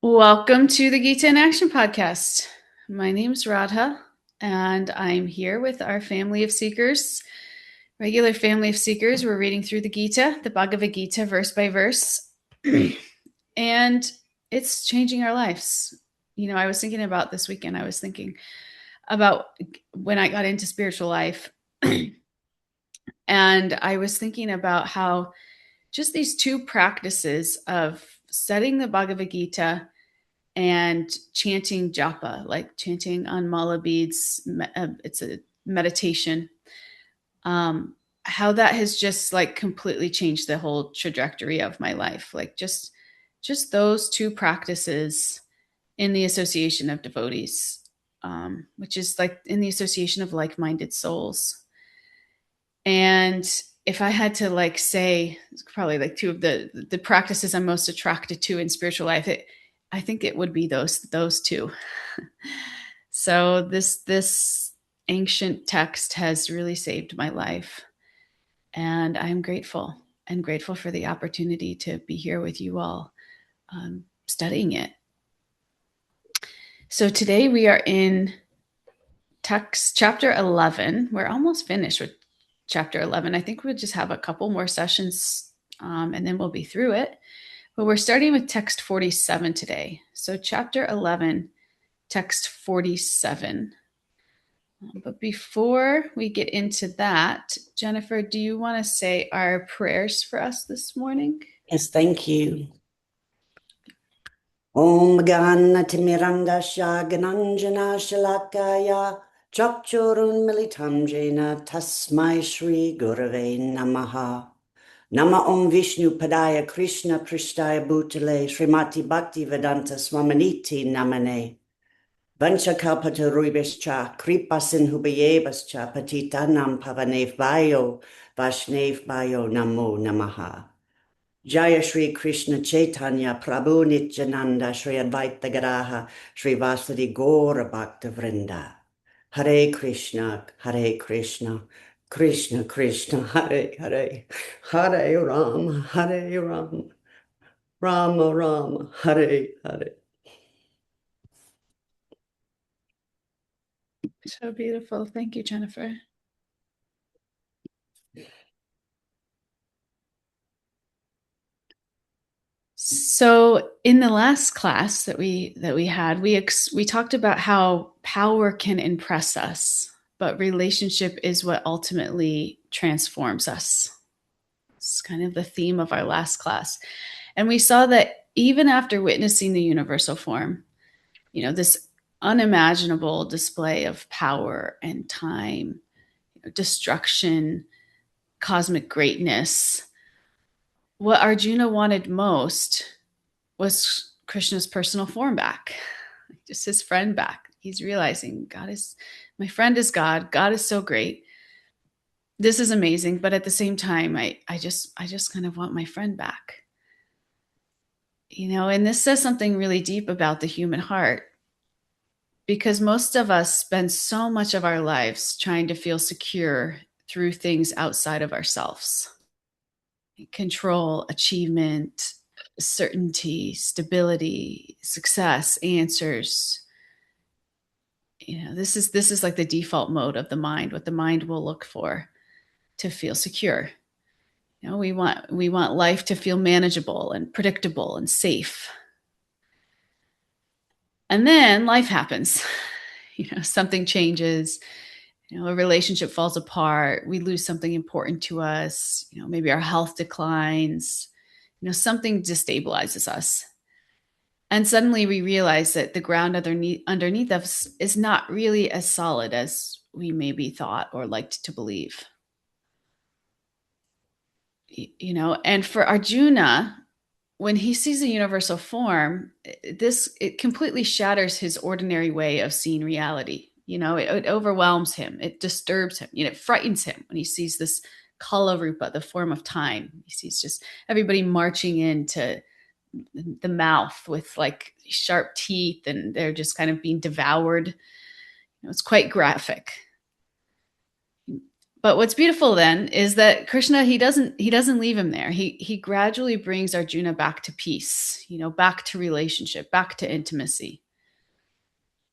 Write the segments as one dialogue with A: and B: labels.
A: Welcome to the Gita in Action podcast. My name's Radha, and I'm here with our family of seekers, regular family of seekers. We're reading through the Gita, the Bhagavad Gita, verse by verse, and it's changing our lives. I was thinking about this weekend, I was thinking about when I got into spiritual life, and I was thinking about how just these two practices of studying the Bhagavad Gita and chanting japa, like chanting on mala beads. It's a meditation. How that has just like completely changed the whole trajectory of my life. Like just those two practices in the association of devotees, which is like in the association of like-minded souls. And if I had to like say, it's probably like two of the practices I'm most attracted to in spiritual life, I think it would be those two. So this ancient text has really saved my life, and I'm grateful for the opportunity to be here with you all, studying it. So today we are in text chapter 11. We're almost finished with chapter 11. I think we'll just have a couple more sessions, and then we'll be through it. But we're starting with text 47 today. So chapter 11, text 47. But before we get into that, Jennifer, do you want to say our prayers for us this morning?
B: Yes, thank you. Om Ganati Mirandasya Gananjana Shalakaya Chakchurun Militam Jena Tasmai Shri Gurave Namaha. Nama Om Vishnu Padaya Krishna Prishtaya Bhutale Srimati Bhakti Vedanta Swamaniti Namane. Vanchakalpata Ruibescha Kripasin Hubayebascha Patitanam Pavanev Bayo Vashnev Bayo Namo Namaha. Jaya Shri Krishna Chaitanya Prabhu Nityananda Shri Advaita Garaha Shri Vasadi Gaura Bhakta Vrinda. Hare Krishna, Krishna Krishna, Hare Hare, Hare Ram, Rama Rama, Hare Hare.
A: So beautiful. Thank you, Jennifer. So in the last class that we had, we talked about how power can impress us, but relationship is what ultimately transforms us. It's kind of the theme of our last class. And we saw that even after witnessing the universal form, this unimaginable display of power and time, destruction, cosmic greatness, what Arjuna wanted most was Krishna's personal form back, just his friend back. He's realizing my friend is God. God is so great. This is amazing. But at the same time, I just kind of want my friend back. And this says something really deep about the human heart, because most of us spend so much of our lives trying to feel secure through things outside of ourselves. Control, achievement, certainty, stability, success, answers. This is like the default mode of the mind, what the mind will look for to feel secure. We want life to feel manageable and predictable and safe. And then life happens. Something changes. A relationship falls apart. We lose something important to us. Maybe our health declines. Something destabilizes us. And suddenly we realize that the ground underneath us is not really as solid as we maybe thought or liked to believe. And for Arjuna, when he sees the universal form, it completely shatters his ordinary way of seeing reality. It overwhelms him. It disturbs him. It frightens him when he sees this kala rupa, the form of time. He sees just everybody marching into the mouth with like sharp teeth, and they're just kind of being devoured. It's quite graphic. But what's beautiful then is that Krishna, he doesn't leave him there. He gradually brings Arjuna back to peace, back to relationship, back to intimacy.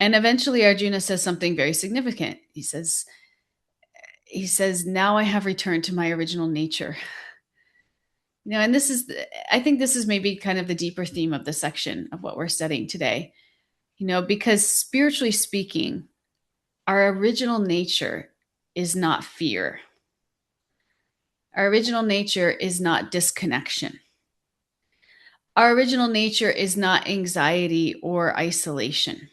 A: And eventually Arjuna says something very significant. He says, now I have returned to my original nature. And I think this is maybe kind of the deeper theme of the section of what we're studying today, because spiritually speaking, our original nature is not fear. Our original nature is not disconnection. Our original nature is not anxiety or isolation.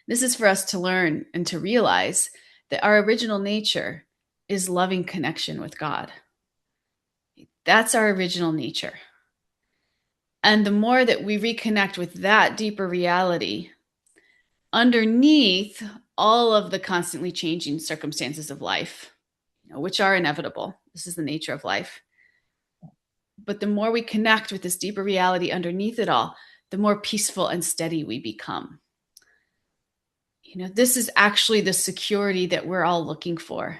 A: This is for us to learn and to realize that our original nature is loving connection with God. That's our original nature. And the more that we reconnect with that deeper reality, underneath all of the constantly changing circumstances of life, which are inevitable, this is the nature of life. But the more we connect with this deeper reality underneath it all, the more peaceful and steady we become. This is actually the security that we're all looking for.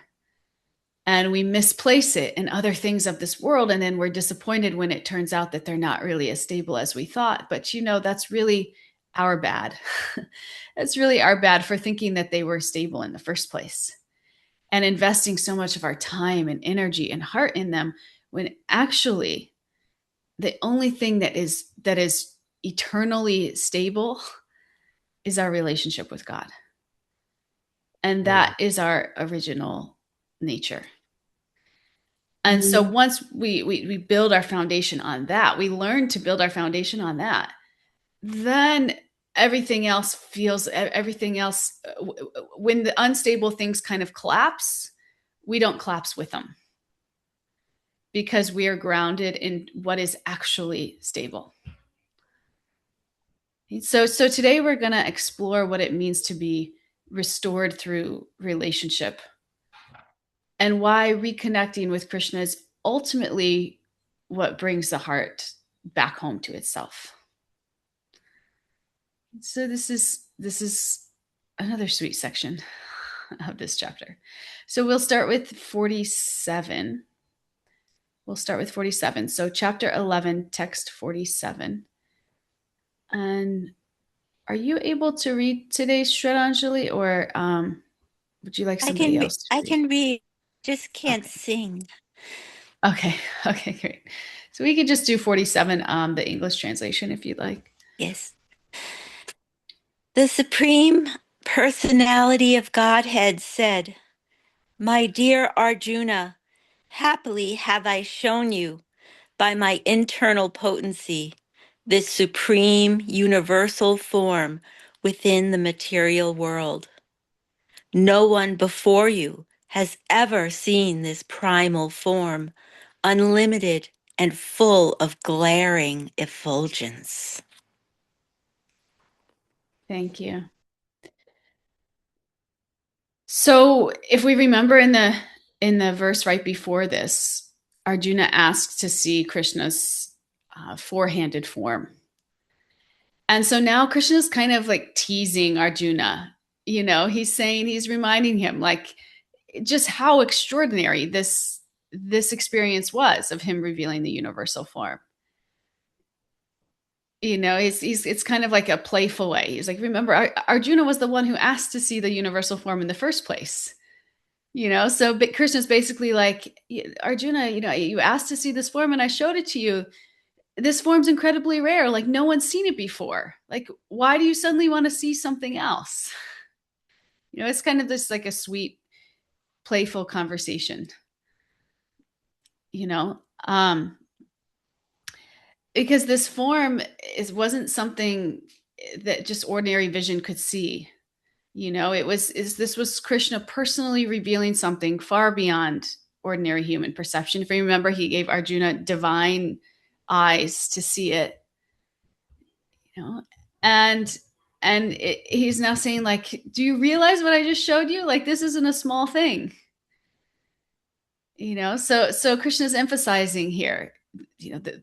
A: And we misplace it in other things of this world. And then we're disappointed when it turns out that they're not really as stable as we thought. But, that's really our bad. That's really our bad for thinking that they were stable in the first place and investing so much of our time and energy and heart in them, when actually the only thing that is eternally stable is our relationship with God. And that is our original nature. And so once we build our foundation on that, we learn to build our foundation on that, then everything else, when the unstable things kind of collapse, we don't collapse with them, because we are grounded in what is actually stable. So today we're going to explore what it means to be restored through relationship, and why reconnecting with Krishna is ultimately what brings the heart back home to itself. So this is another sweet section of this chapter. So we'll start with 47. So chapter 11, text 47. And are you able to read today, Shraddhanjali, or would you like somebody else to read?
C: I can read, just can't sing.
A: Okay, great. So we could just do 47, the English translation, if you'd like.
C: Yes. The Supreme Personality of Godhead said, "My dear Arjuna, happily have I shown you, by my internal potency, this supreme universal form within the material world. No one before you has ever seen this primal form, unlimited and full of glaring effulgence."
A: Thank you. So if we remember in the verse right before this, Arjuna asks to see Krishna's four-handed form. And so now Krishna's kind of like teasing Arjuna. He's reminding him like just how extraordinary this experience was of him revealing the universal form. It's kind of like a playful way. He's like, remember, Arjuna was the one who asked to see the universal form in the first place. So Krishna's basically like, Arjuna, you asked to see this form and I showed it to you. This form's incredibly rare. Like, no one's seen it before. Like, why do you suddenly want to see something else? It's kind of this like a sweet, playful conversation. Because this form wasn't something that just ordinary vision could see. This was Krishna personally revealing something far beyond ordinary human perception. If you remember, he gave Arjuna divine eyes to see it, and he's now saying, like, do you realize what I just showed you? Like, this isn't a small thing. So Krishna's emphasizing here,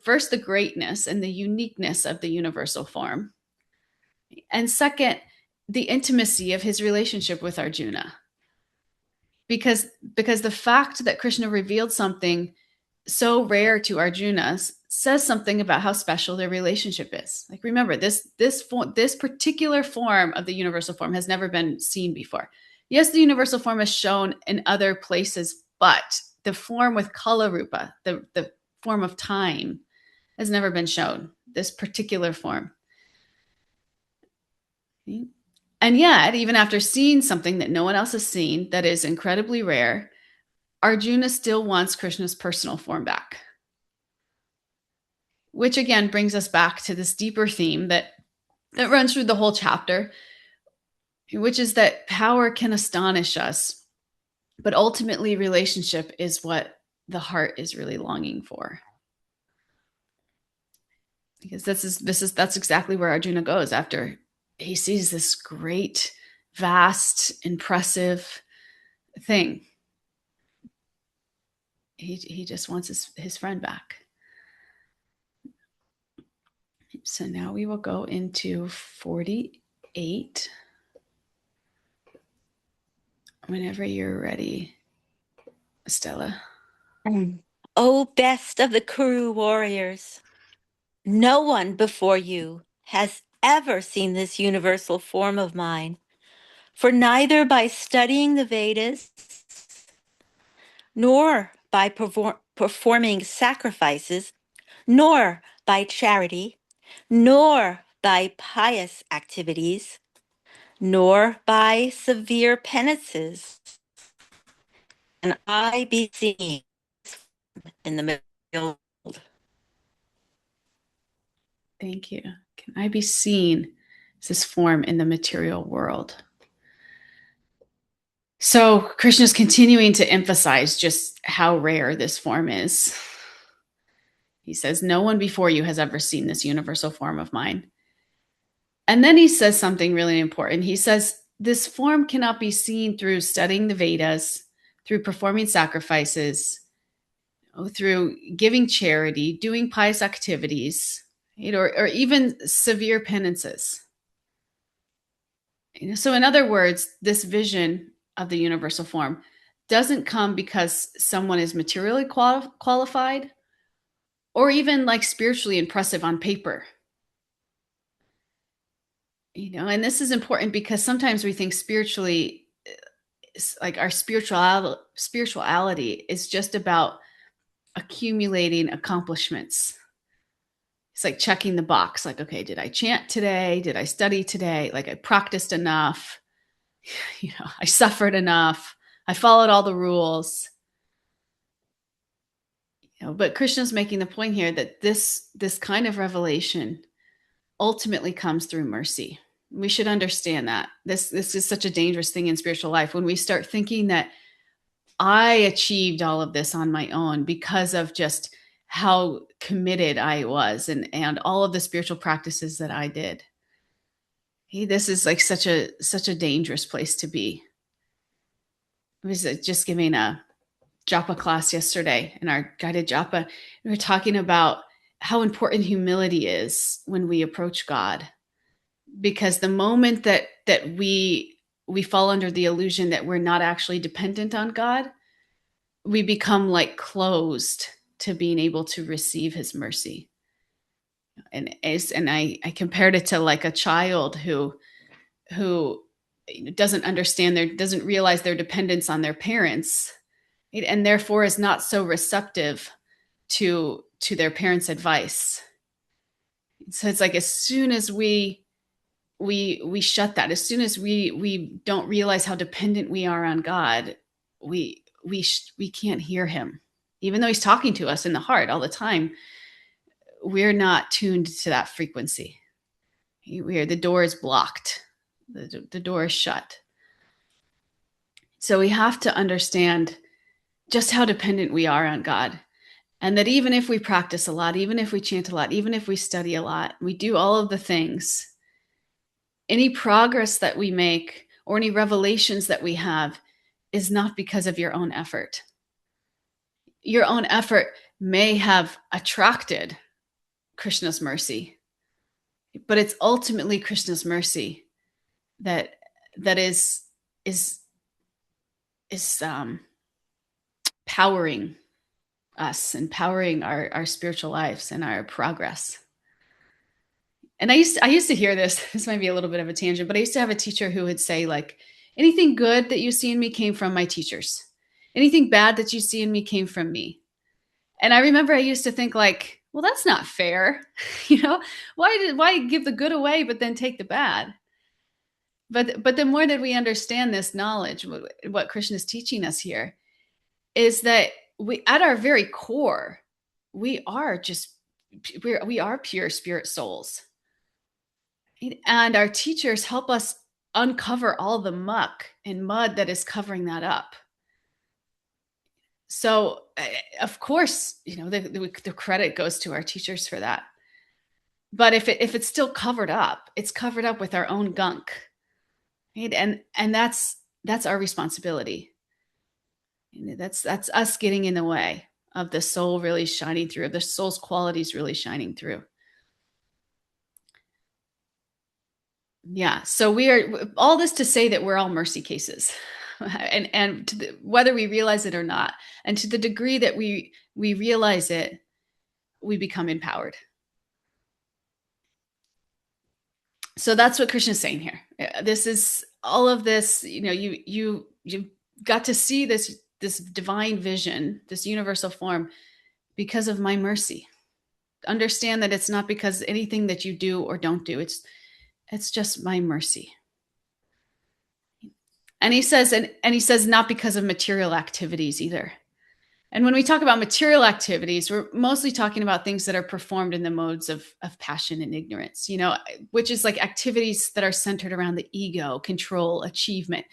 A: first, the greatness and the uniqueness of the universal form, and second, the intimacy of his relationship with Arjuna. because the fact that Krishna revealed something so rare to Arjuna says something about how special their relationship is. Like, remember, this particular form of the universal form has never been seen before. Yes, the universal form is shown in other places, but the form with Kala Rupa, the form of time, has never been shown. This particular form. And yet, even after seeing something that no one else has seen that is incredibly rare, Arjuna still wants Krishna's personal form back. Which again brings us back to this deeper theme that runs through the whole chapter, which is that power can astonish us, but ultimately relationship is what the heart is really longing for. Because that's exactly where Arjuna goes after he sees this great, vast, impressive thing. He just wants his friend back. So now we will go into 48. Whenever you're ready, Stella.
C: O best of the Kuru warriors, no one before you has ever seen this universal form of mine, for neither by studying the Vedas, nor by performing sacrifices, nor by charity, nor by pious activities, nor by severe penances, can I be seen in the material world.
A: Thank you. Can I be seen as this form in the material world? So Krishna is continuing to emphasize just how rare this form is. He says, no one before you has ever seen this universal form of mine. And then he says something really important. He says, this form cannot be seen through studying the Vedas, through performing sacrifices, through giving charity, doing pious activities, or even severe penances. So in other words, this vision of the universal form doesn't come because someone is materially qualified or even like spiritually impressive on paper. And this is important because sometimes we think spiritually, like our spirituality is just about accumulating accomplishments. It's like checking the box, like, okay, did I chant today? Did I study today? Like I practiced enough. I suffered enough. I followed all the rules. But Krishna's making the point here that this kind of revelation ultimately comes through mercy. We should understand that. This is such a dangerous thing in spiritual life when we start thinking that I achieved all of this on my own because of just how committed I was and all of the spiritual practices that I did. This is like such a dangerous place to be. I was just giving a japa class yesterday in our guided japa. We were talking about how important humility is when we approach God, because the moment that we fall under the illusion that we're not actually dependent on God, we become like closed to being able to receive his mercy. And I compared it to like a child who doesn't understand doesn't realize their dependence on their parents, and therefore is not so receptive to their parents' advice. So it's like as soon as we shut that, as soon as we don't realize how dependent we are on God, we can't hear him, even though he's talking to us in the heart all the time. We're not tuned to that frequency. The door is blocked. The door is shut. So we have to understand just how dependent we are on God. And that even if we practice a lot, even if we chant a lot, even if we study a lot, we do all of the things, any progress that we make or any revelations that we have is not because of your own effort. Your own effort may have attracted Krishna's mercy, but it's ultimately Krishna's mercy that is powering us and powering our spiritual lives and our progress. And I used to hear this. This might be a little bit of a tangent, but I used to have a teacher who would say, like, anything good that you see in me came from my teachers. Anything bad that you see in me came from me. And I remember I used to think, like, well, that's not fair. Why give the good away but then take the bad? But the more that we understand this knowledge, what Krishna is teaching us here is that we, at our very core, we are pure spirit souls. And our teachers help us uncover all the muck and mud that is covering that up. So, of course, the credit goes to our teachers for that. But if it's still covered up, it's covered up with our own gunk, right? And that's our responsibility. That's us getting in the way of the soul really shining through, of the soul's qualities really shining through. Yeah. So we are, all this to say that we're all mercy cases, and whether we realize it or not, and to the degree that we realize it, we become empowered. So that's what Krishna is saying here. This is all of this. You got to see this divine vision, this universal form, because of my mercy. Understand that it's not because anything that you do or don't do. It's just my mercy. And he says, not because of material activities either. And when we talk about material activities, we're mostly talking about things that are performed in the modes of passion and ignorance, which is like activities that are centered around the ego, control, achievement,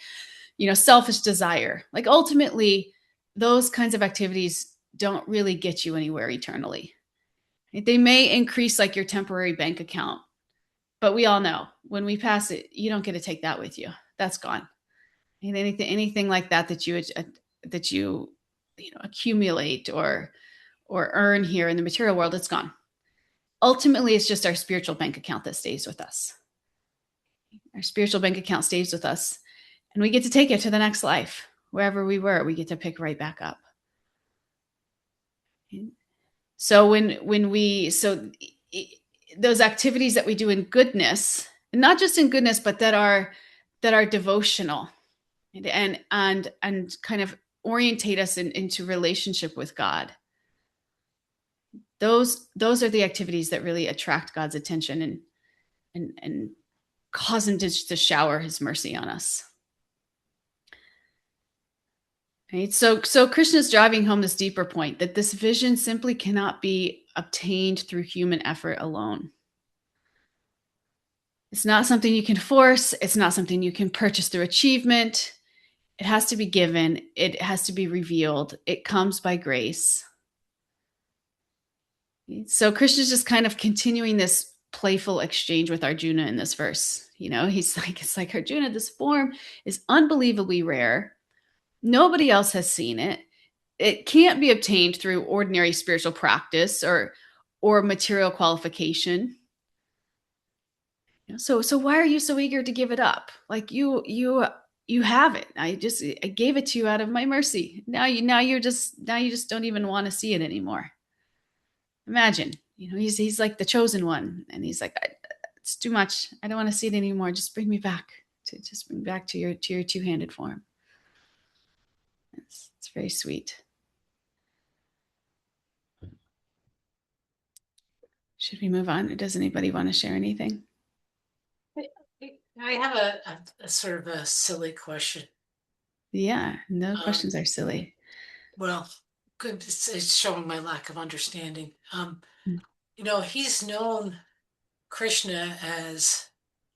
A: selfish desire. Like ultimately, those kinds of activities don't really get you anywhere eternally. They may increase like your temporary bank account, but we all know when we pass it, you don't get to take that with you. That's gone. And anything like that you accumulate or earn here in the material world, it's gone. Ultimately, it's just our spiritual bank account that stays with us. Our spiritual bank account stays with us, and we get to take it to the next life. Wherever we were, we get to pick right back up. So those activities that we do in goodness, and not just in goodness, but that are devotional and kind of orientate us into relationship with God. Those are the activities that really attract God's attention and cause him to shower his mercy on us. Right? So Krishna's driving home this deeper point that this vision simply cannot be obtained through human effort alone. It's not something you can force. It's not something you can purchase through achievement. It has to be given. It has to be revealed. It comes by grace. So Krishna's just kind of continuing this playful exchange with Arjuna in this verse. He's like, it's like, Arjuna, this form is unbelievably rare. Nobody else has seen it. It can't be obtained through ordinary spiritual practice or material qualification. So why are you so eager to give it up? Like you have it. I gave it to you out of my mercy. Now you just don't even want to see it anymore. Imagine, he's like the chosen one, and he's like, it's too much. I don't want to see it anymore. Just bring me back to your two-handed form. It's very sweet. Should we move on? Or does anybody want to share anything?
D: I have a sort of a silly question.
A: Yeah, no questions are silly.
D: Well, good. It's showing my lack of understanding. He's known Krishna as,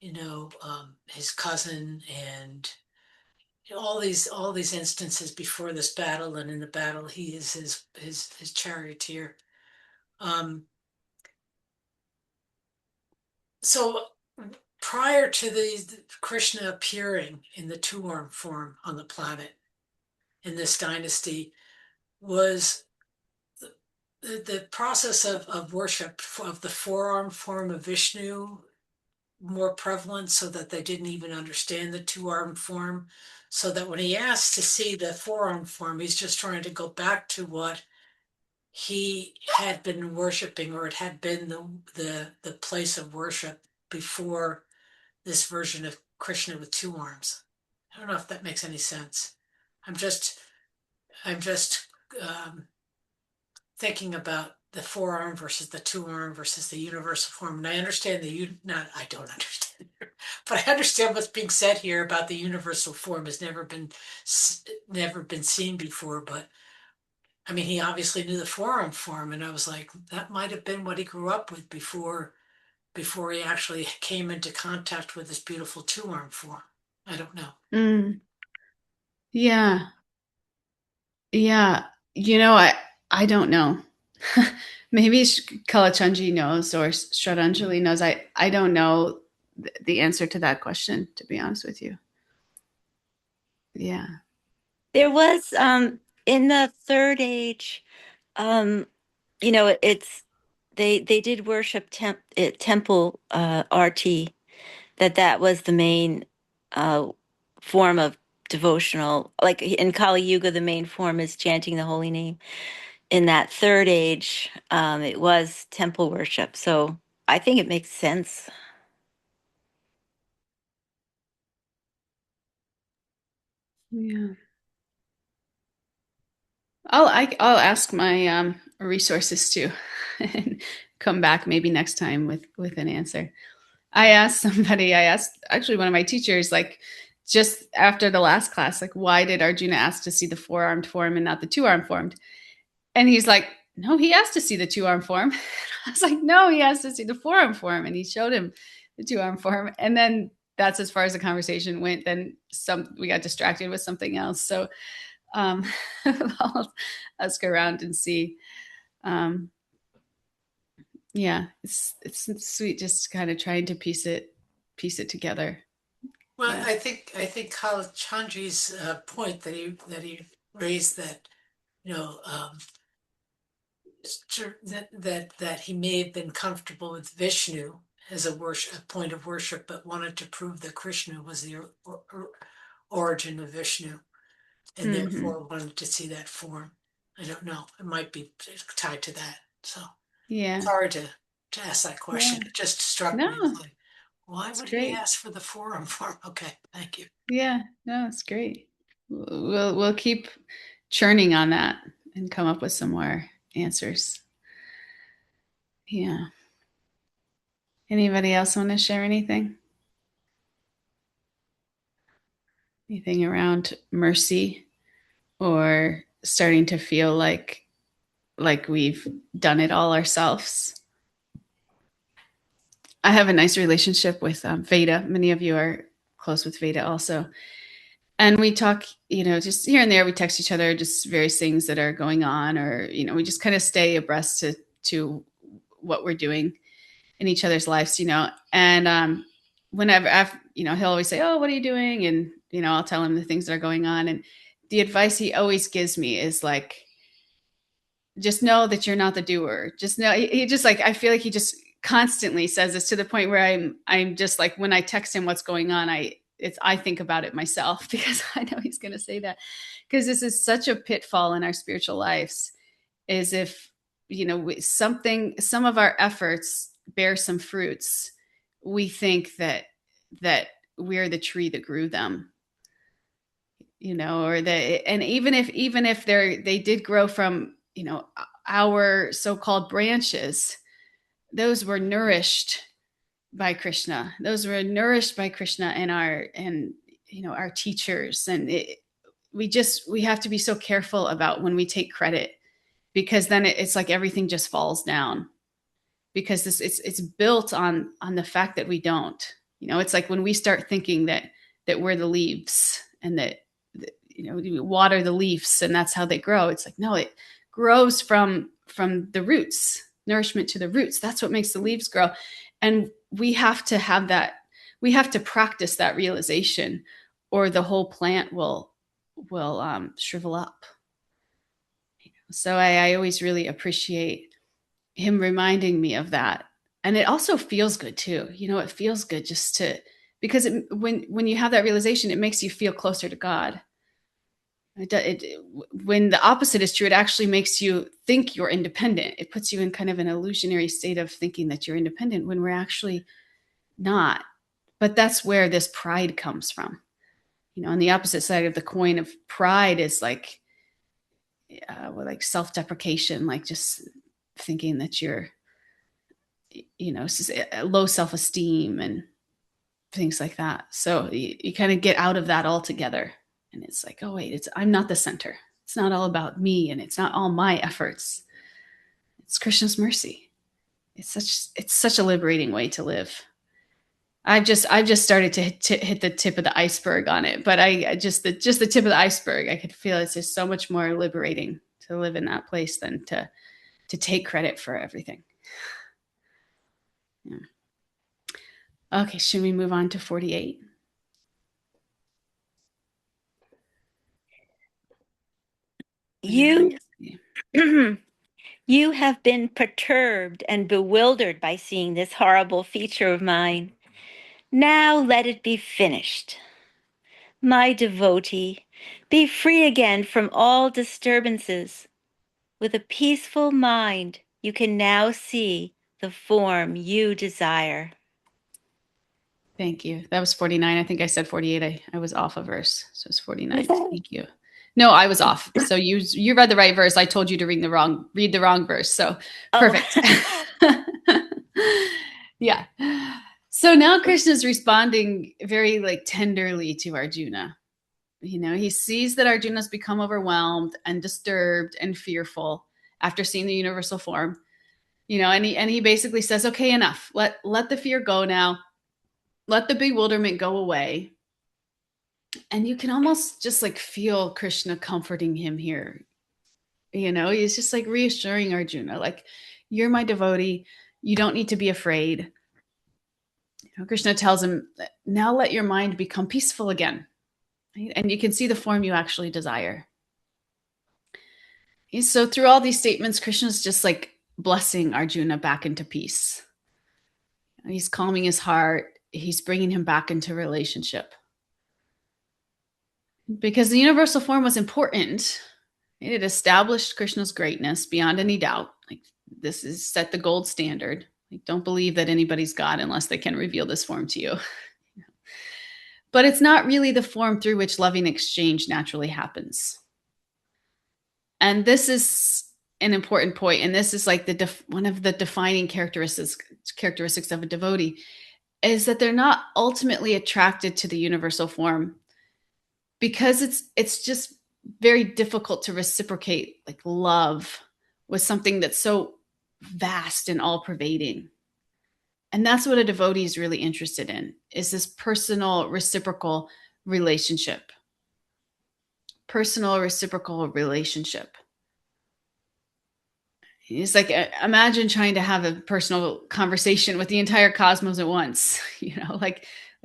D: his cousin, and all these instances before this battle, and in the battle he is his charioteer. So prior to the Krishna appearing in the two-arm form on the planet in this dynasty, was the process of worship of the four-arm form of Vishnu more prevalent so that they didn't even understand the two-armed form. So that when he asked to see the four-armed form, he's just trying to go back to what he had been worshiping, or it had been the place of worship before this version of Krishna with two arms. I don't know if that makes any sense. I'm just um, thinking about the forearm versus the two arm versus the universal form. And I understand not, I don't understand, but I understand what's being said here about the universal form has never been seen before. But I mean, he obviously knew the forearm form, and I was like, that might have been what he grew up with before he actually came into contact with this beautiful two arm form. I don't know.
A: Yeah. Yeah. I don't know. Maybe Kalachandji knows or Shraddhanjali knows. I don't know the answer to that question, to be honest with you. Yeah.
C: There was in the third age, it's they did worship temple RT, that was the main form of devotional. Like in Kali Yuga, the main form is chanting the holy name. In that third age, it was temple worship. So I think it makes sense.
A: Yeah. I'll ask my resources too, and come back maybe next time with an answer. I asked actually one of my teachers, like just after the last class, like, why did Arjuna ask to see the four-armed form and not the two-armed form? And he's like, no, he asked to see the two-armed form. I was like, no, he asked to see the four-armed form. And he showed him the two-armed form. And then that's as far as the conversation went. Then we got distracted with something else. So I'll ask around and see. Yeah, it's sweet just kind of trying to piece it together.
D: Well,
A: Yeah.
D: I think Kalachandji's point that he raised, that you know that he may have been comfortable with Vishnu as a point of worship, but wanted to prove that Krishna was the origin of Vishnu, and therefore wanted to see that form. I don't know. It might be tied to that. So it's
A: Yeah.
D: hard to ask that question.
A: Yeah.
D: It just struck
A: No,
D: me. It's like, why
A: it's
D: would he
A: great.
D: ask for the forum form? Okay, thank you.
A: Yeah. No, it's great. We'll keep churning on that and come up with some more answers. Yeah. Anybody else want to share anything? Anything around mercy or starting to feel like we've done it all ourselves? I have a nice relationship with Veda. Many of you are close with Veda also. And we talk, just here and there, we text each other, just various things that are going on, or, we just kind of stay abreast to what we're doing in each other's lives, and whenever, he'll always say, oh, what are you doing? And, I'll tell him the things that are going on. And the advice he always gives me is like, just know that you're not the doer. Just know, he just like, I feel like he just constantly says this to the point where I'm just like, when I text him what's going on, I think about it myself because I know he's going to say that, because this is such a pitfall in our spiritual lives, is if, some of our efforts bear some fruits, we think that we're the tree that grew them, or that, and even if they did grow from, our so-called branches, those were nourished by Krishna. Those were nourished by Krishna and our teachers. And we have to be so careful about when we take credit, because then it's like everything just falls down, because it's built on the fact that we don't. It's like when we start thinking that we're the leaves, and that we water the leaves and that's how they grow. It's like, no, it grows from the roots, nourishment to the roots. That's what makes the leaves grow. And we have to have that. We have to practice that realization, or the whole plant will shrivel up. So I always really appreciate him reminding me of that, And it also feels good too. It feels good just to, because when you have that realization, it makes you feel closer to God. When the opposite is true, it actually makes you think you're independent. It puts you in kind of an illusionary state of thinking that you're independent when we're actually not. But that's where this pride comes from. On the opposite side of the coin of pride is like self-deprecation, like just thinking that you're, low self-esteem and things like that. So you kind of get out of that altogether. And it's like, oh, wait, I'm not the center. It's not all about me, and it's not all my efforts. It's Krishna's mercy. It's such a liberating way to live. I've just started to hit the tip of the iceberg on it, but I just the tip of the iceberg. I could feel it's just so much more liberating to live in that place than to take credit for everything. Yeah. Okay, should we move on to 48?
C: You You have been perturbed and bewildered by seeing this horrible feature of mine. Now let it be finished. My devotee, be free again from all disturbances. With a peaceful mind, you can now see the form you desire.
A: Thank you. That was 49. I think I said 48. I was off a verse. So it's 49. Thank you. No, I was off. So you read the right verse. I told you to read the wrong verse. So perfect. Oh. Yeah. So now Krishna's responding very tenderly to Arjuna. He sees that Arjuna's become overwhelmed and disturbed and fearful after seeing the universal form. And he basically says, okay, enough. Let the fear go now. Let the bewilderment go away. And you can almost just feel Krishna comforting him here. He's just reassuring Arjuna, you're my devotee. You don't need to be afraid. Krishna tells him, now let your mind become peaceful again. Right? And you can see the form you actually desire. So through all these statements, Krishna's just blessing Arjuna back into peace. He's calming his heart. He's bringing him back into relationship. Because the universal form was important. It established Krishna's greatness beyond any doubt. This is set the gold standard. Don't believe that anybody's God unless they can reveal this form to you. But it's not really the form through which loving exchange naturally happens. And this is an important point. And this is one of the defining characteristics of a devotee, is that they're not ultimately attracted to the universal form because it's just very difficult to reciprocate love with something that's so vast and all-pervading. And that's what a devotee is really interested in, is this personal reciprocal relationship. Personal reciprocal relationship. It's imagine trying to have a personal conversation with the entire cosmos at once.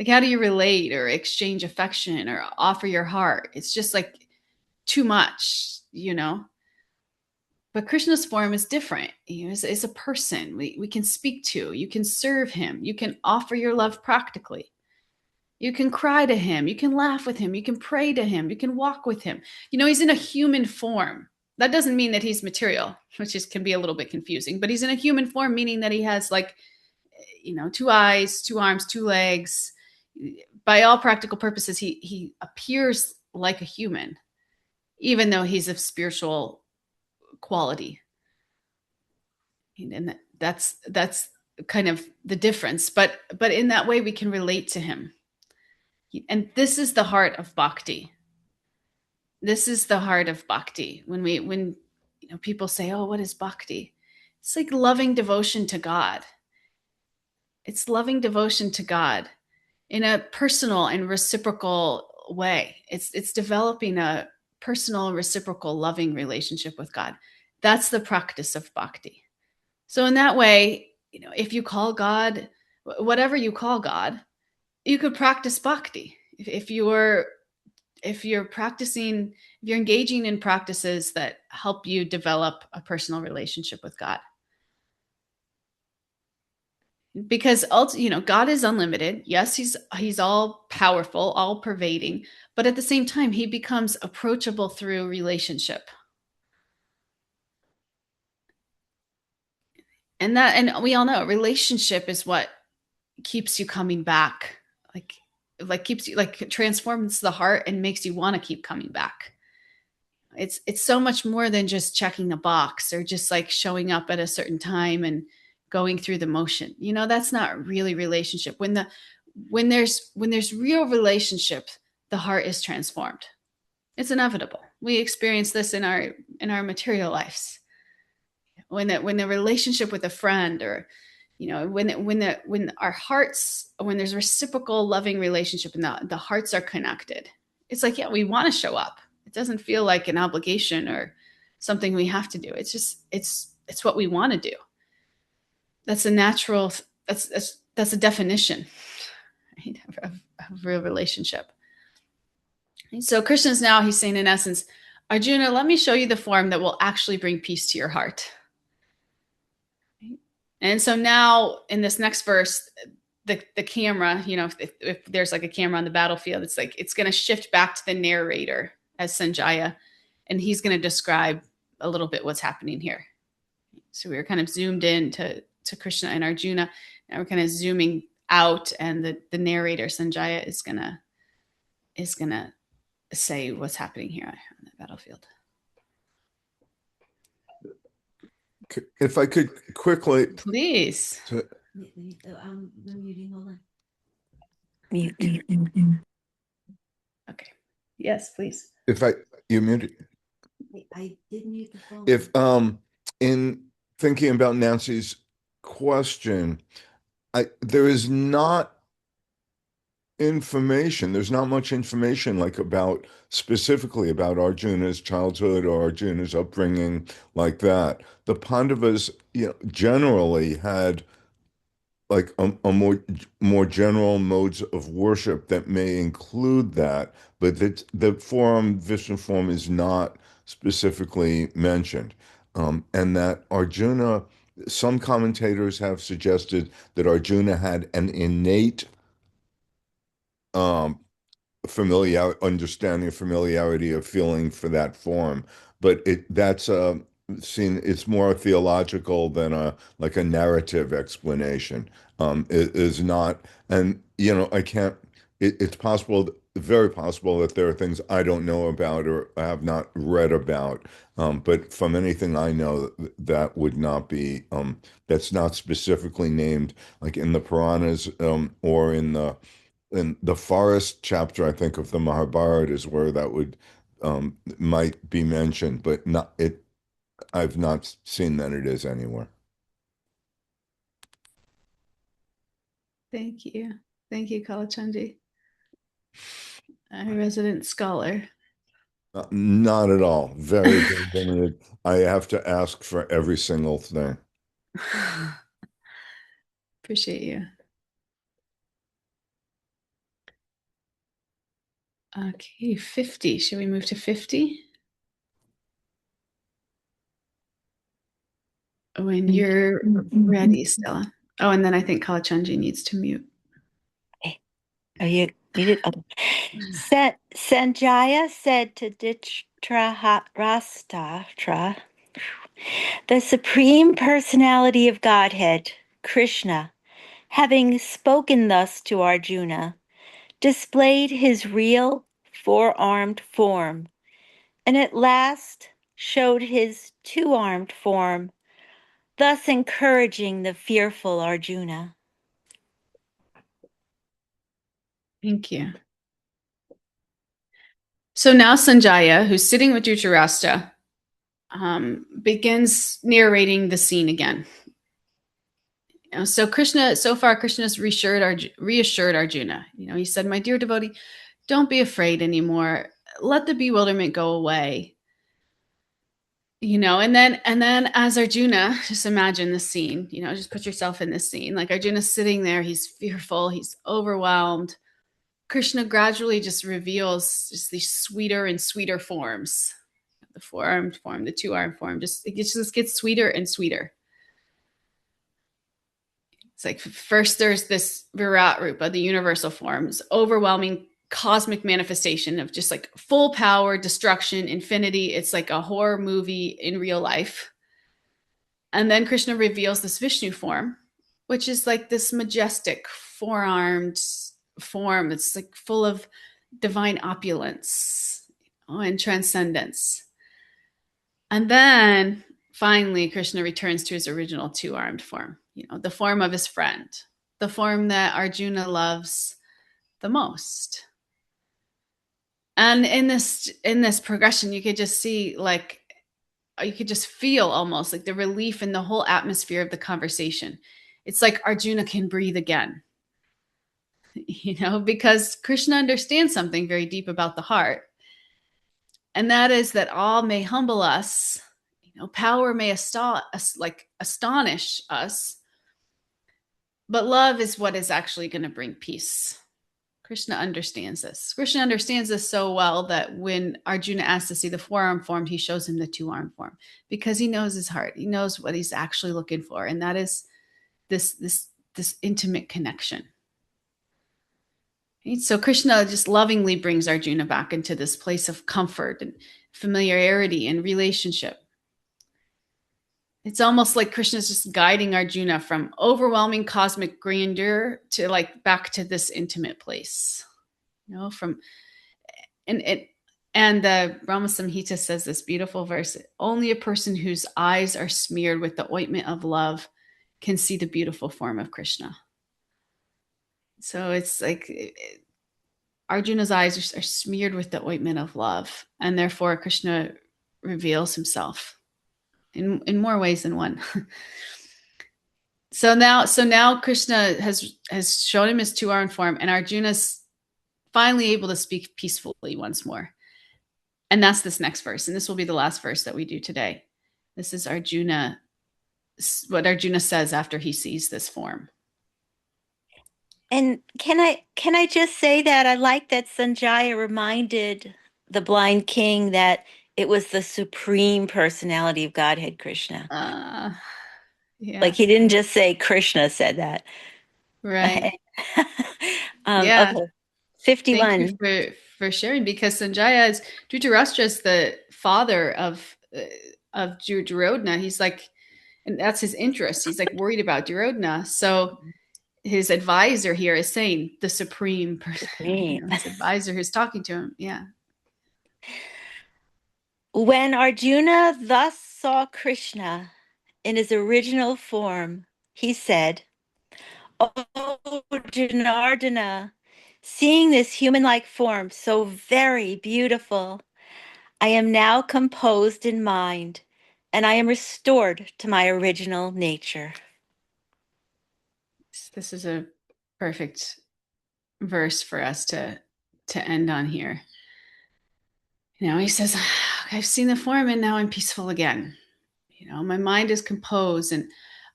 A: How do you relate or exchange affection or offer your heart? It's just too much, But Krishna's form is different. It's a person we can speak to. You can serve him. You can offer your love practically. You can cry to him. You can laugh with him. You can pray to him. You can walk with him. He's in a human form. That doesn't mean that he's material, which can be a little bit confusing. But he's in a human form, meaning that he has 2 eyes, 2 arms, 2 legs. By all practical purposes, he appears like a human, even though he's of spiritual quality. And that's kind of the difference. But in that way, we can relate to him. And this is the heart of bhakti. This is the heart of bhakti. When people say, "Oh, what is bhakti?" It's loving devotion to God. It's loving devotion to God in a personal and reciprocal way. It's developing a personal, reciprocal, loving relationship with God. That's the practice of bhakti. So in that way, if you call God, whatever you call God, you could practice bhakti. If you're engaging in practices that help you develop a personal relationship with God. because God is unlimited. Yes, he's all powerful, all pervading, but at the same time he becomes approachable through relationship. And we all know relationship is what keeps you coming back, like keeps you, like transforms the heart and makes you want to keep coming back. It's so much more than just checking a box or just like showing up at a certain time and going through the motion. That's not really relationship. When there's real relationship, the heart is transformed. It's inevitable. We experience this in our material lives. When the relationship with a friend, or when our hearts, when there's reciprocal loving relationship and the hearts are connected, it's like, yeah, we want to show up. It doesn't feel like an obligation or something we have to do. It's just it's what we want to do. That's a natural, that's a definition, right, of real relationship. So Krishna's now, he's saying in essence, Arjuna, let me show you the form that will actually bring peace to your heart. And so now in this next verse, the camera, if there's like a camera on the battlefield, it's like it's going to shift back to the narrator as Sanjaya, and he's going to describe a little bit what's happening here. So we were kind of zoomed in to Krishna and Arjuna. Now we're kind of zooming out, and the narrator Sanjaya is gonna say what's happening here on the battlefield.
E: If I could quickly,
A: please.
C: I'm muting. Hold on.
A: Mute. Okay. Yes, please.
E: You muted.
C: I did mute the phone.
E: If in thinking about Nancy's question, there is not information. There's not much information specifically about Arjuna's childhood or Arjuna's upbringing like that. The Pandavas, generally had like a more general modes of worship that may include that, but the form, Vishnu form, is not specifically mentioned. And that Arjuna, some commentators have suggested that Arjuna had an innate familiarity of feeling for that form, but that's it's more theological than a narrative explanation. It is not, and I can't. It's possible, very possible, that there are things I don't know about or I have not read about. But from anything I know, that would not be. That's not specifically named, like in the Puranas, or in the forest chapter, I think, of the Mahabharata is where that would might be mentioned, but not it. I've not seen that it is anywhere.
A: Thank you, Kalachandji, a resident scholar.
E: Not at all. Very, very limited. I have to ask for every single thing.
A: Appreciate you. Okay, 50. Should we move to 50? When you're ready, Stella. Oh, and then I think Kalachandji needs to mute.
C: Okay. Are you muted? Oh. Sanjaya said to Dhritarashtra, the Supreme Personality of Godhead, Krishna, having spoken thus to Arjuna, displayed his real four-armed form, and at last showed his two-armed form, thus encouraging the fearful Arjuna.
A: Thank you. So now Sanjaya, who's sitting with Dhritarashtra, begins narrating the scene again. So Krishna's reassured Arjuna. He said, "My dear devotee, don't be afraid anymore. Let the bewilderment go away." And then as Arjuna, just imagine the scene. Just put yourself in this scene. Like Arjuna's sitting there, he's fearful, he's overwhelmed. Krishna gradually just reveals just these sweeter and sweeter forms. The four-armed form, the two-armed form, it just gets sweeter and sweeter. It's like first there's this Virat Rupa, the universal forms, overwhelming cosmic manifestation of just like full power, destruction, infinity. It's like a horror movie in real life. And then Krishna reveals this Vishnu form, which is like this majestic four-armed form. It's like full of divine opulence and transcendence. And then finally, Krishna returns to his original two-armed form, the form of his friend, the form that Arjuna loves the most. And in this progression, you could just see, like, you could just feel almost like the relief in the whole atmosphere of the conversation. It's like Arjuna can breathe again, because Krishna understands something very deep about the heart. And that is that all may humble us, power may astonish us, but love is what is actually going to bring peace. Krishna understands this. Krishna understands this so well that when Arjuna asks to see the four-arm form, he shows him the two-arm form, because he knows his heart. He knows what he's actually looking for, and that is this intimate connection. Right? So Krishna just lovingly brings Arjuna back into this place of comfort and familiarity and relationship. It's almost like Krishna's just guiding Arjuna from overwhelming cosmic grandeur to like back to this intimate place, from and the Brahma Samhita says this beautiful verse: only a person whose eyes are smeared with the ointment of love can see the beautiful form of Krishna. So it's like Arjuna's eyes are smeared with the ointment of love, and therefore Krishna reveals himself in more ways than one. So now Krishna has shown him his two-armed form, and Arjuna's finally able to speak peacefully once more. And that's this next verse, and this will be the last verse that we do today. This is Arjuna, what Arjuna says after he sees this form.
C: And can I just say that I like that Sanjaya reminded the blind king that it was the supreme personality of Godhead, Krishna.
A: Yeah.
C: Like he didn't just say Krishna said that.
A: Right.
C: Yeah. Okay. 51.
A: Thank you for sharing, because Sanjaya Dhritarashtra is the father of Duryodhana. He's like, and that's his interest. He's like worried about Duryodhana. So his advisor here is saying the supreme person, his advisor who's talking to him. Yeah.
C: When Arjuna thus saw Krishna in his original form, he said, "Oh, Janardana, seeing this human-like form so very beautiful, I am now composed in mind, and I am restored to my original nature."
A: This is a perfect verse for us to end on here. He says, I've seen the form and now I'm peaceful again. My mind is composed and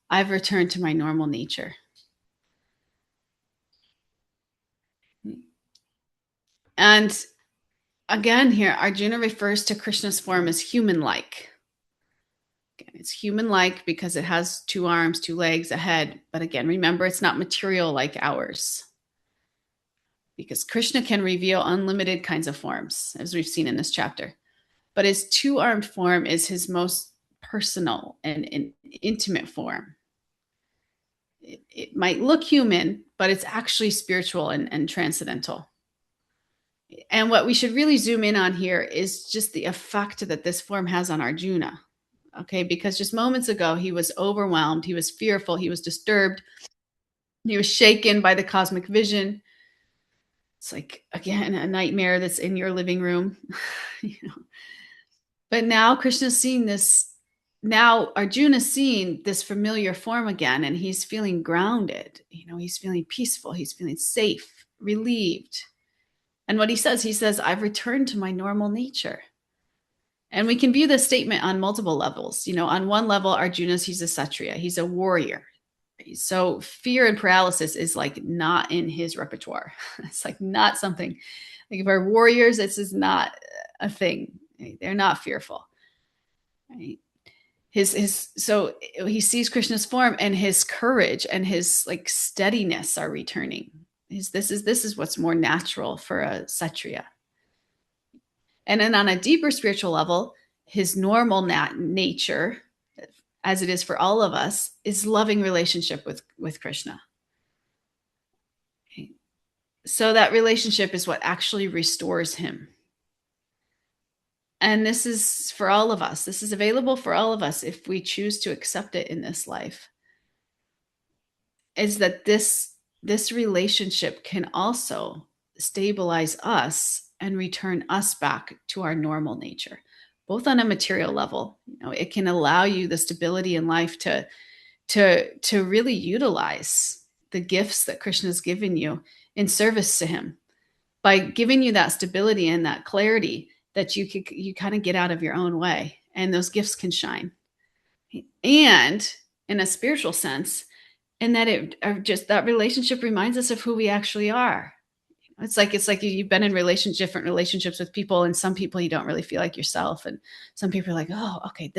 A: I've returned to my normal nature. And again here, Arjuna refers to Krishna's form as human-like. It's human-like because it has two arms, two legs, a head. But again, remember, it's not material like ours. Because Krishna can reveal unlimited kinds of forms, as we've seen in this chapter. But his two-armed form is his most personal and intimate form. It might look human, but it's actually spiritual and transcendental. And what we should really zoom in on here is just the effect that this form has on Arjuna. Okay, because just moments ago, he was overwhelmed, he was fearful, he was disturbed, he was shaken by the cosmic vision. It's like, again, a nightmare that's in your living room. But now Krishna's seeing this. Now Arjuna's seeing this familiar form again, and he's feeling grounded. He's feeling peaceful. He's feeling safe, relieved. And what he says, I've returned to my normal nature. And we can view this statement on multiple levels. On one level, he's a Kshatriya. He's a warrior. So fear and paralysis is like not in his repertoire. It's like not something, like if we're warriors, this is not a thing. Right? They're not fearful. Right? So he sees Krishna's form, and his courage and his like steadiness are returning. This is what's more natural for a Kshatriya. And then on a deeper spiritual level, his normal nature, as it is for all of us, is loving relationship with Krishna. Okay. So that relationship is what actually restores him. And this is for all of us. This is available for all of us if we choose to accept it in this life. Is that this relationship can also stabilize us and return us back to our normal nature, both on a material level. It can allow you the stability in life to really utilize the gifts that Krishna's given you in service to him, by giving you that stability and that clarity that you kind of get out of your own way, and those gifts can shine. And in a spiritual sense, and that that relationship reminds us of who we actually are. It's like you've been in different relationships with people, and some people you don't really feel like yourself, and some people are like, oh, okay,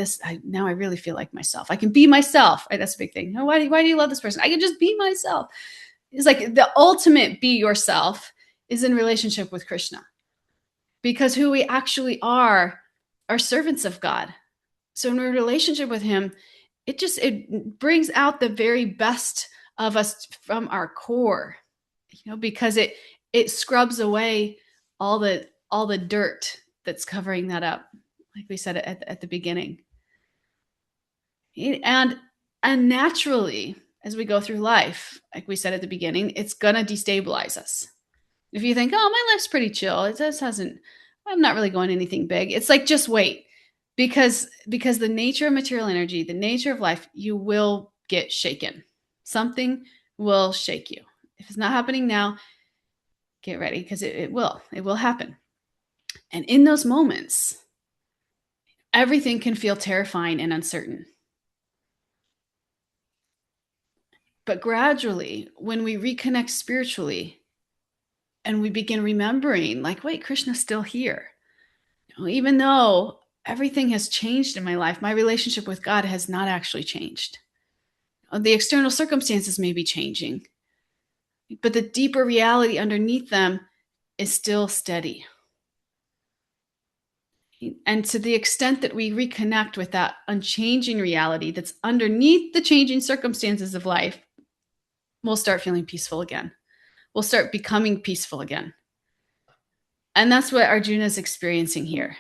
A: now I really feel like myself. I can be myself. Right? That's a big thing. Why do you love this person? I can just be myself. It's like the ultimate be yourself is in relationship with Krishna, because who we actually are servants of God. So in a relationship with him, it brings out the very best of us from our core, because it scrubs away all the dirt that's covering that up, like we said at the beginning. And naturally, as we go through life, like we said at the beginning, it's gonna destabilize us. If you think, oh, my life's pretty chill, I'm not really going anything big. It's like, just wait. Because the nature of material energy, the nature of life, you will get shaken. Something will shake you. If it's not happening now, get ready, because it will happen. And in those moments, everything can feel terrifying and uncertain. But gradually, when we reconnect spiritually and we begin remembering, like, wait, Krishna's still here. Even though everything has changed in my life, my relationship with God has not actually changed. The external circumstances may be changing, but the deeper reality underneath them is still steady. And to the extent that we reconnect with that unchanging reality that's underneath the changing circumstances of life, we'll start feeling peaceful again. We'll start becoming peaceful again. And that's what Arjuna is experiencing here.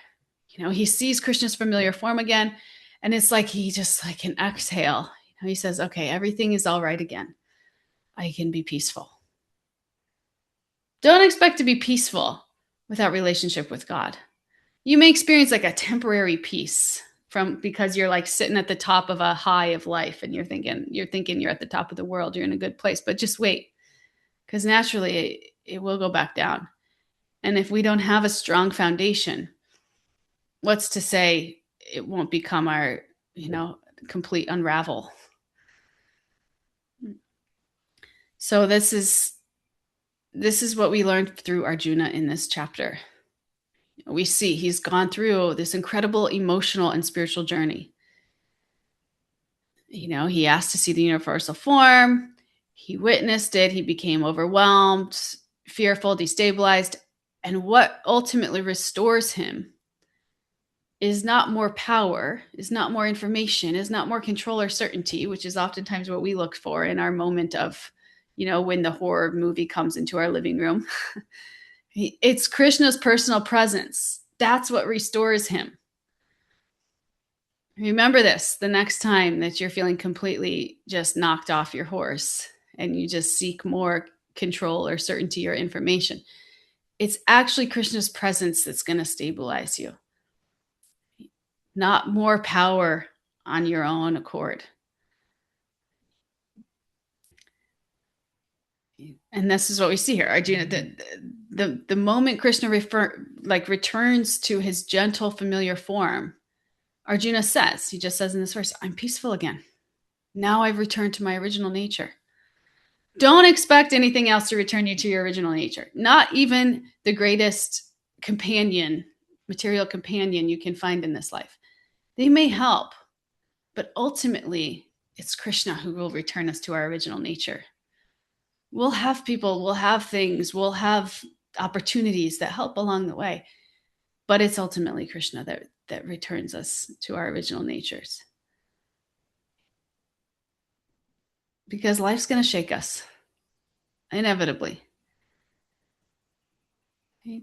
A: He sees Krishna's familiar form again, and it's like he just like can exhale. He says, okay, everything is all right again. I can be peaceful. Don't expect to be peaceful without relationship with God. You may experience like a temporary peace because you're like sitting at the top of a high of life, and you're thinking you're at the top of the world. You're in a good place, but just wait, because naturally it will go back down. And if we don't have a strong foundation, what's to say it won't become our, complete unravel. So this is what we learned through Arjuna in this chapter. We see he's gone through this incredible emotional and spiritual journey. He asked to see the universal form. He witnessed it. He became overwhelmed, fearful, destabilized. And what ultimately restores him is not more power, is not more information, is not more control or certainty, which is oftentimes what we look for in our moment of, when the horror movie comes into our living room. It's Krishna's personal presence. That's what restores him. Remember this the next time that you're feeling completely just knocked off your horse and you just seek more control or certainty or information. It's actually Krishna's presence that's going to stabilize you. Not more power on your own accord. And this is what we see here. Arjuna, the moment Krishna returns to his gentle, familiar form, Arjuna says, he just says in this verse, I'm peaceful again. Now I've returned to my original nature. Don't expect anything else to return you to your original nature. Not even the greatest companion, material companion you can find in this life. They may help, But ultimately, it's Krishna who will return us to our original nature. We'll have people, we'll have things, we'll have opportunities that help along the way. But it's ultimately Krishna that returns us to our original natures. Because life's going to shake us, inevitably.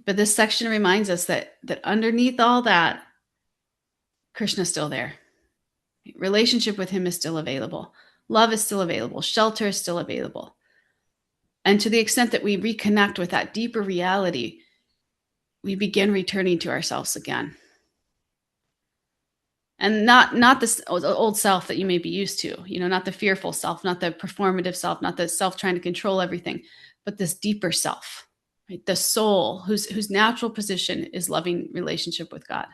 A: But this section reminds us that underneath all that, Krishna's still there. Relationship with him is still available. Love is still available. Shelter is still available. And to the extent that we reconnect with that deeper reality, we begin returning to ourselves again. And not this old self that you may be used to, not the fearful self, not the performative self, not the self trying to control everything, but this deeper self, right? The soul whose natural position is loving relationship with God.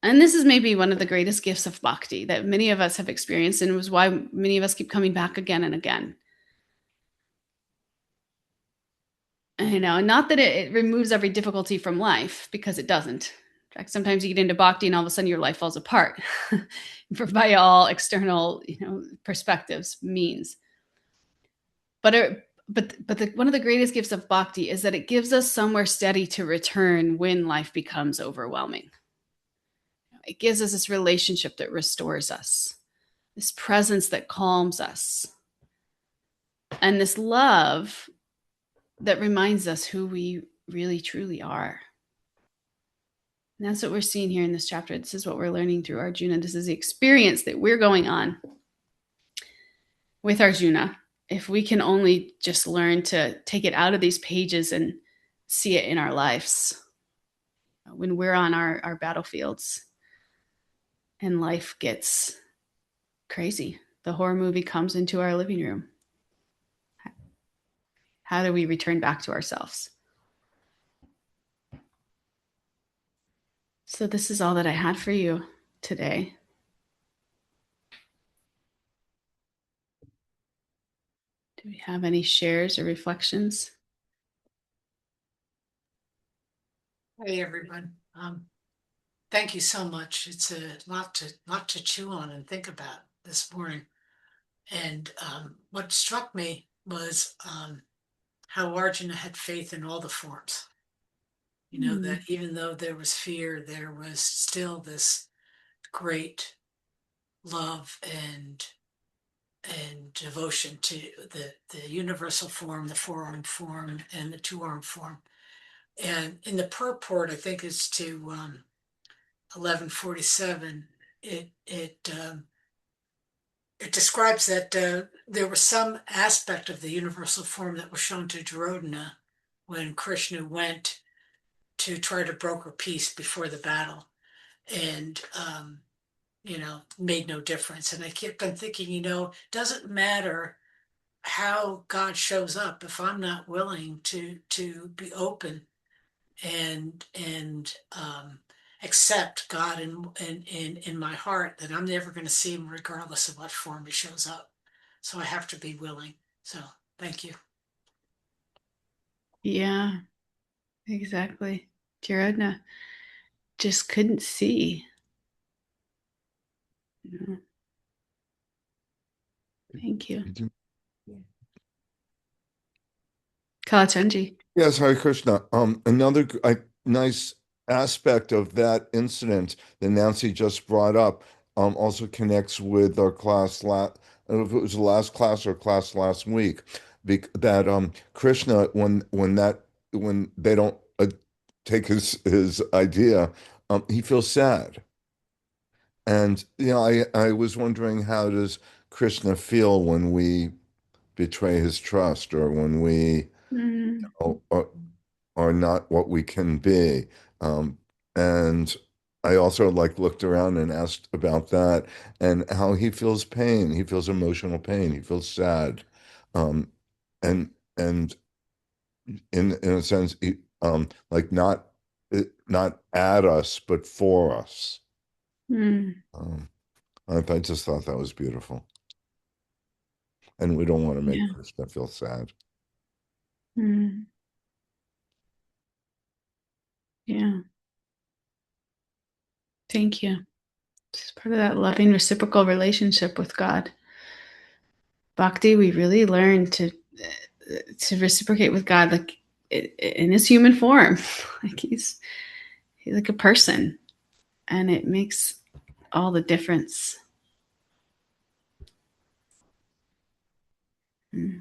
A: And this is maybe one of the greatest gifts of bhakti that many of us have experienced, and it was why many of us keep coming back again and again. And not that it removes every difficulty from life, because it doesn't. In fact, sometimes you get into bhakti and all of a sudden your life falls apart by all external, perspectives, means. But one of the greatest gifts of bhakti is that it gives us somewhere steady to return when life becomes overwhelming. It gives us this relationship that restores us, this presence that calms us, and this love that reminds us who we really truly are. And that's what we're seeing here in this chapter. This is what we're learning through Arjuna. This is the experience that we're going on with Arjuna. If we can only just learn to take it out of these pages and see it in our lives when we're on our battlefields and life gets crazy. The horror movie comes into our living room. How do we return back to ourselves? So this is all that I had for you today. Do we have any shares or reflections?
D: Hey, everyone. Thank you so much. It's a lot to chew on and think about this morning. And what struck me was how Arjuna had faith in all the forms. That even though there was fear, there was still this great love and devotion to the universal form, the four-armed form, and the two-armed form. And in the purport, I think it's to 1147. It describes that there was some aspect of the universal form that was shown to Duryodhana when Krishna went to try to broker peace before the battle, and made no difference. And I kept on thinking, doesn't matter how God shows up if I'm not willing to be open and accept God in my heart, that I'm never going to see him regardless of what form he shows up. So I have to be willing. So thank you.
A: Yeah, exactly. Duryodhana just couldn't see. Thank you. Kalachandji.
E: Yes, Hare Krishna. Another nice aspect of that incident that Nancy just brought up also connects with our class I don't know if it was the last class or class last week. That Krishna, when they don't take his idea, he feels sad. And I was wondering, how does Krishna feel when we betray his trust, or when we are not what we can be? And I also looked around and asked about that, and how he feels pain. He feels emotional pain. He feels sad, and in a sense, not at us, but for us. I just thought that was beautiful. And we don't want to make Krishna feel sad.
A: Yeah. Thank you. It's part of that loving reciprocal relationship with God. Bhakti, we really learn to reciprocate with God like in his human form. Like he's like a person, and it makes all the difference. Because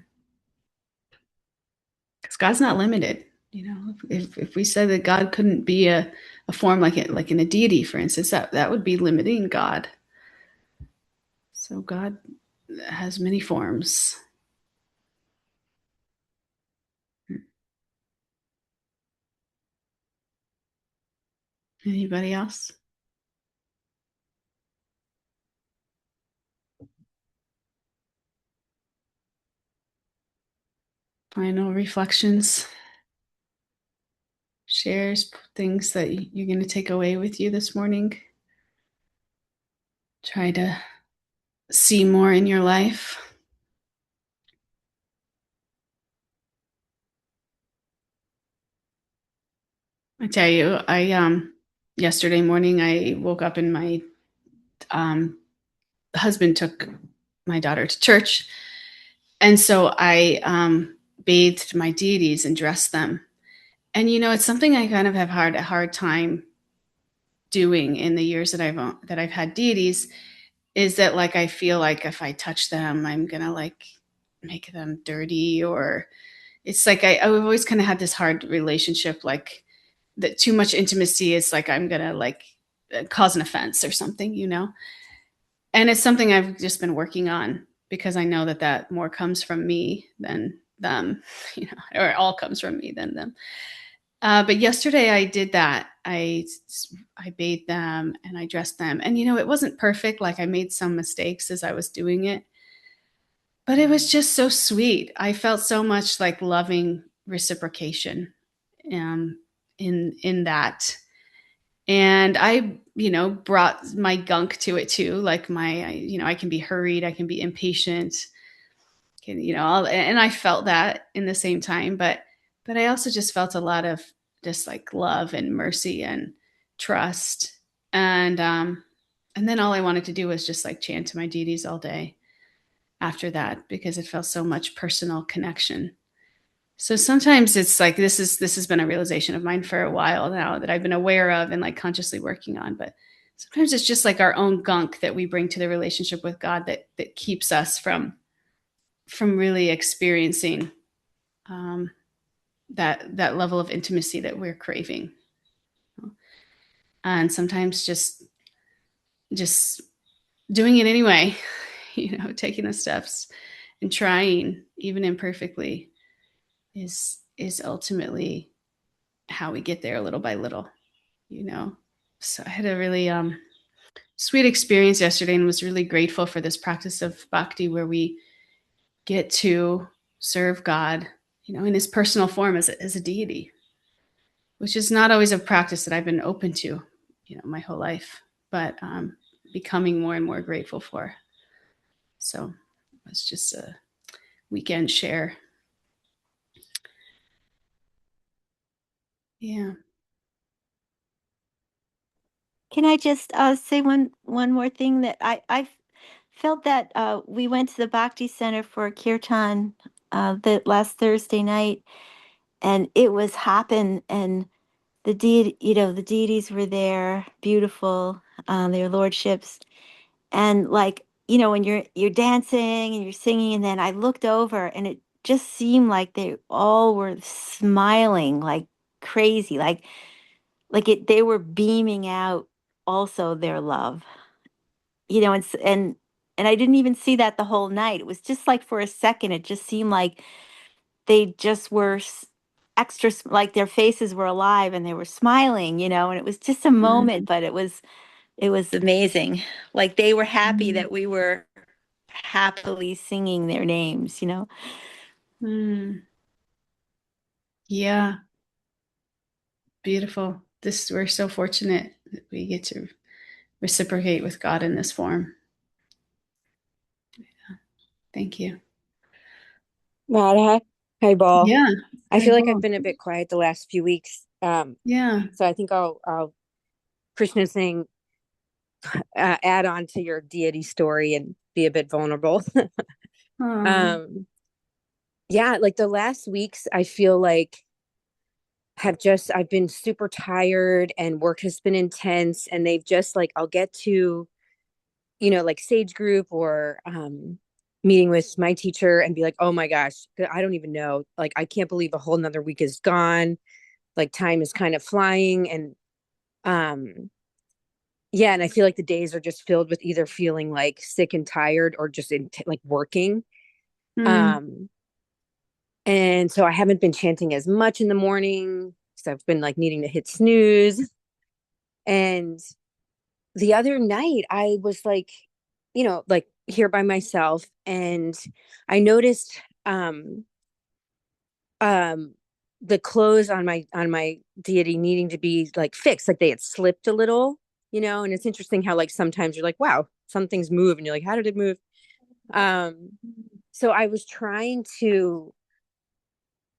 A: God's not limited. You know, if we said that God couldn't be a form like in a deity, for instance, that would be limiting God. So God has many forms. Anybody else? Final reflections, shares, things that you're going to take away with you this morning. Try to see more in your life. I tell you, I yesterday morning I woke up and my husband took my daughter to church, and so I bathed my deities and dressed them. And you know, it's something I kind of have had a hard time doing in the years that I've had deities. Is that like I feel like if I touch them, I'm gonna like make them dirty, or it's like I've always kind of had this hard relationship, like that too much intimacy is like I'm gonna like cause an offense or something, you know. And it's something I've just been working on because I know that more comes from me than them, you know, or it all comes from me than them. But yesterday I did that. I bathed them and I dressed them, and you know, it wasn't perfect. Like I made some mistakes as I was doing it, but it was just so sweet. I felt so much like loving reciprocation, um, in that. And I, you know, brought my gunk to it too. Like you know, I can be hurried, I can be impatient, you know, and I felt that in the same time, but I also just felt a lot of just like love and mercy and trust. And then all I wanted to do was just like chant to my deities all day after that, because it felt so much personal connection. So sometimes it's like this has been a realization of mine for a while now that I've been aware of and like consciously working on. But sometimes it's just like our own gunk that we bring to the relationship with God that keeps us from really experiencing that level of intimacy that we're craving. And sometimes just doing it anyway, you know, taking the steps and trying even imperfectly is ultimately how we get there little by little, you know. So I had a really sweet experience yesterday and was really grateful for this practice of bhakti where we get to serve God, you know, in his personal form as a deity, which is not always a practice that I've been open to, you know, my whole life, but becoming more and more grateful for. So it's just a weekend share. Yeah.
C: Can I just say one more thing that I felt that we went to the Bhakti Center for kirtan the last Thursday night, and it was hopping, and the deities were there, beautiful, their lordships, and like when you're dancing and you're singing, and then I looked over, and it just seemed like they all were smiling like crazy, they were beaming out also their love, and I didn't even see that the whole night. It was just like for a second, it just seemed like they just were like their faces were alive and they were smiling, and it was just a moment, but it was amazing. Like they were happy that we were happily singing their names.
A: Yeah. Beautiful. We're so fortunate that we get to reciprocate with God in this form. Yeah. Thank you.
F: Radha, hi, Ball.
A: Yeah.
F: I feel like I've been a bit quiet the last few weeks.
A: Yeah.
F: So I think I'll Krishna's saying, add on to your deity story and be a bit vulnerable. Yeah, like the last weeks, I feel like I've been super tired and work has been intense, and they've just like, I'll get to, like Sage Group or meeting with my teacher and be like, oh my gosh, I don't even know. Like, I can't believe a whole nother week is gone. Like, time is kind of flying. And yeah, and I feel like the days are just filled with either feeling like sick and tired or just like working. And so I haven't been chanting as much in the morning because I've been like needing to hit snooze. And the other night I was like, like here by myself, and I noticed um the clothes on my deity needing to be like fixed, like they had slipped a little, and it's interesting how like sometimes you're like, wow, some things move and you're like, how did it move? So I was trying to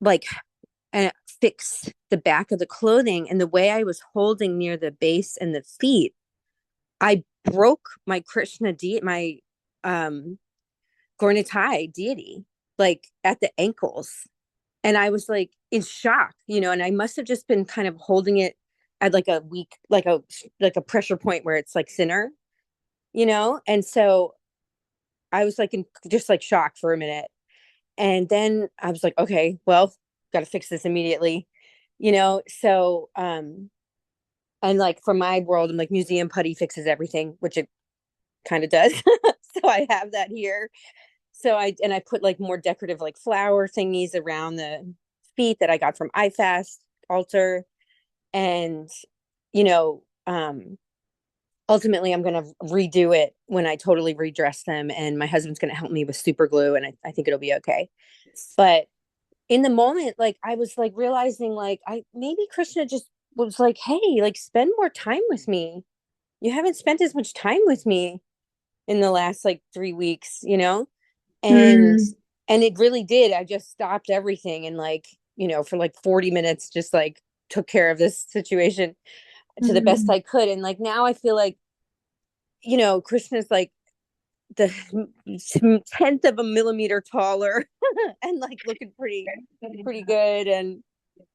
F: like fix the back of the clothing, and the way I was holding near the base and the feet, I broke my Krishna deity, my Gornitai deity, like at the ankles. And I was like in shock, and I must have just been kind of holding it at like a weak, like a pressure point where it's like thinner, and so I was like in just like shock for a minute. And then I was like, okay, well, got to fix this immediately, so and like from my world, I'm like, museum putty fixes everything, which it kind of does. So I have that here. So I put like more decorative like flower thingies around the feet that I got from iFast altar. And, you know, um, ultimately I'm going to redo it when I totally redress them. And my husband's going to help me with super glue. And I think it'll be okay. But in the moment, like I was like realizing like maybe Krishna just was like, hey, like spend more time with me. You haven't spent as much time with me in the last like 3 weeks, and it really did. I just stopped everything and like, for like 40 minutes, just like took care of this situation to the best I could. And like now I feel like, Krishna's like the 10th of a millimeter taller and like looking pretty good.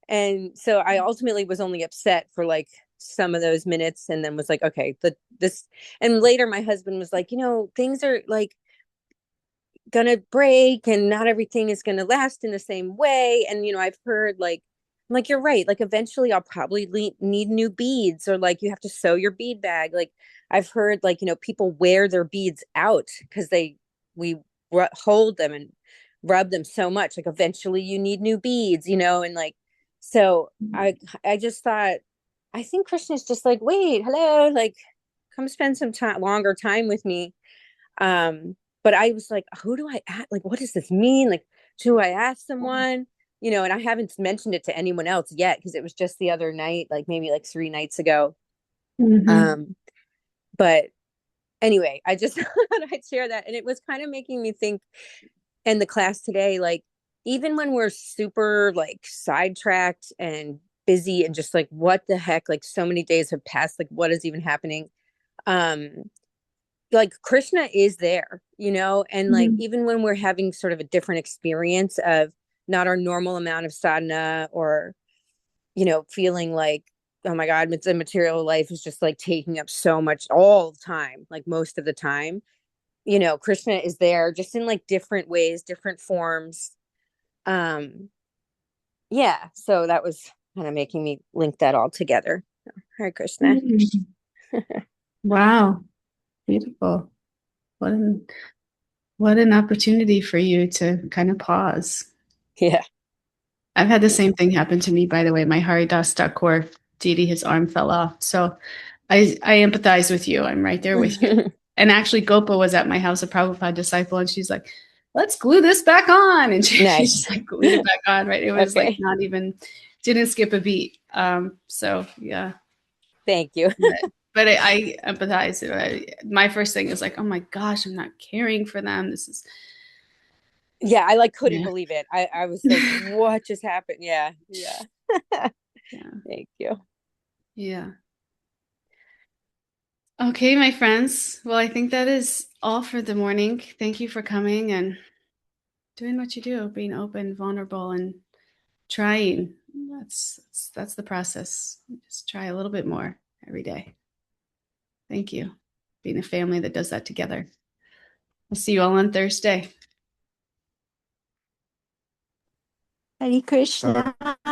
F: And so I ultimately was only upset for like some of those minutes, and then was like, okay, this. And later my husband was like, things are like gonna break and not everything is gonna last in the same way. And I've heard like, I'm like, you're right, like eventually I'll probably need new beads, or like you have to sew your bead bag. Like I've heard like, people wear their beads out because we hold them and rub them so much, like eventually you need new beads, and like, so I just thought, I think Krishna's just like, wait, hello, like come spend some longer time with me. But I was like, who do I ask? Like, what does this mean? Like, do I ask someone? And I haven't mentioned it to anyone else yet because it was just the other night, like maybe like 3 nights ago. But anyway, I just thought I'd share that. And it was kind of making me think in the class today, like, even when we're super like sidetracked and busy and just like, what the heck, like so many days have passed, like what is even happening? Like Krishna is there, and like even when we're having sort of a different experience of not our normal amount of sadhana, or feeling like, oh my god, the material life is just like taking up so much all the time, like most of the time, Krishna is there just in like different ways, different forms. Yeah, so that was kind of making me link that all together. Hare Krishna.
A: Wow, beautiful. What an opportunity for you to kind of pause.
F: Yeah.
A: I've had the same thing happen to me, by the way. My Haridas Thakur deity, his arm fell off. So I empathize with you. I'm right there with you. And actually, Gopa was at my house, a Prabhupada disciple, and she's like, let's glue this back on. And she just like glued it back on, right? It was like not even, didn't skip a beat. So yeah.
F: Thank you.
A: But I empathize. My first thing is like, oh my gosh, I'm not caring for them. This is.
F: Yeah, I like couldn't believe it. I was like, what just happened? Yeah. Yeah. Thank you.
A: Yeah. Okay, my friends. Well, I think that is all for the morning. Thank you for coming and doing what you do, being open, vulnerable, and trying. That's the process. Just try a little bit more every day. Thank you. Being a family that does that together. I'll see you all on Thursday.
C: Hare Krishna.